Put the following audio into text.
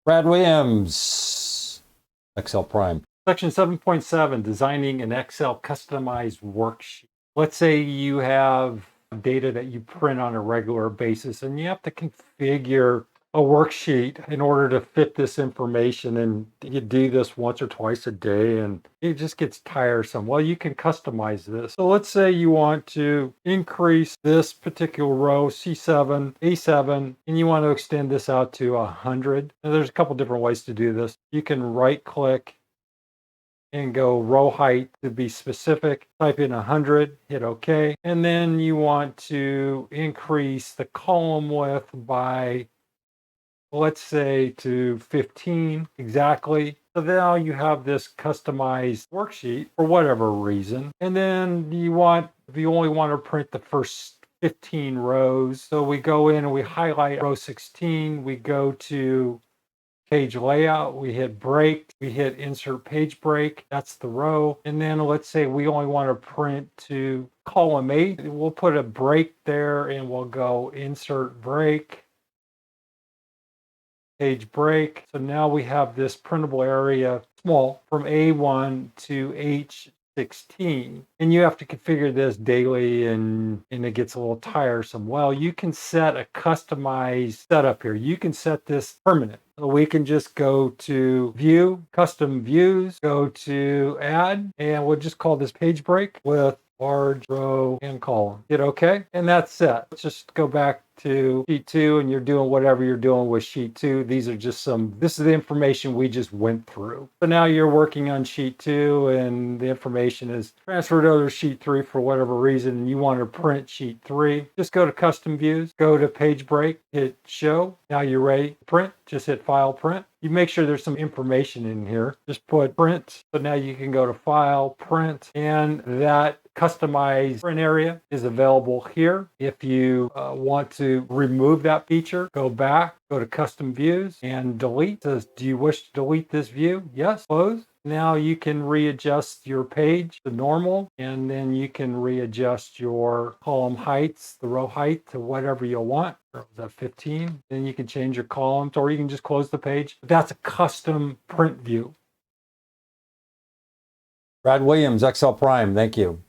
Brad Williams, Excel Prime. Section 7.7, designing an Excel customized worksheet. Let's say you have data that you print on a regular basis and you have to configure a worksheet in order to fit this information, and you do this once or twice a day and it just gets tiresome. Well, you can customize this. So let's say you want to increase this particular row, C7, A7, and you want to extend this out to 100. Now, there's a couple different ways to do this. You can right click and go row height to be specific, type in 100, hit OK. And then you want to increase the column width by, let's say, to 15 exactly. So now you have this customized worksheet for whatever reason. And then you only want to print the first 15 rows. So we go in and we highlight row 16. We go to page layout, we hit break, we hit insert page break, that's the row. And then let's say we only want to print to column 8. We'll put a break there and we'll go insert break, page break. So now we have this printable area small from A1 to H16, and you have to configure this daily and it gets a little tiresome. Well, you can set a customized setup here. You can set this permanent. So we can just go to view, custom views, go to add, and we'll just call this page break with large row and column. Hit OK, and that's set. Let's just go back to sheet 2 and you're doing whatever you're doing with sheet 2. This is the information we just went through. So now you're working on sheet 2 and the information is transferred over to sheet 3 for whatever reason, and you want to print sheet 3. Just go to custom views, go to page break, hit show. Now you're ready to print. Just hit file, print. You make sure there's some information in here. Just put print. So now you can go to file, print, and that customized print area is available here. If you want to remove that feature, go back, go to custom views and delete. It says, do you wish to delete this view? Yes, close. Now you can readjust your page to normal, and then you can readjust your column heights, the row height, to whatever you want. Or was that 15? Then you can change your columns, or you can just close the page. That's a custom print view. Brad Williams, Excel Prime. Thank you.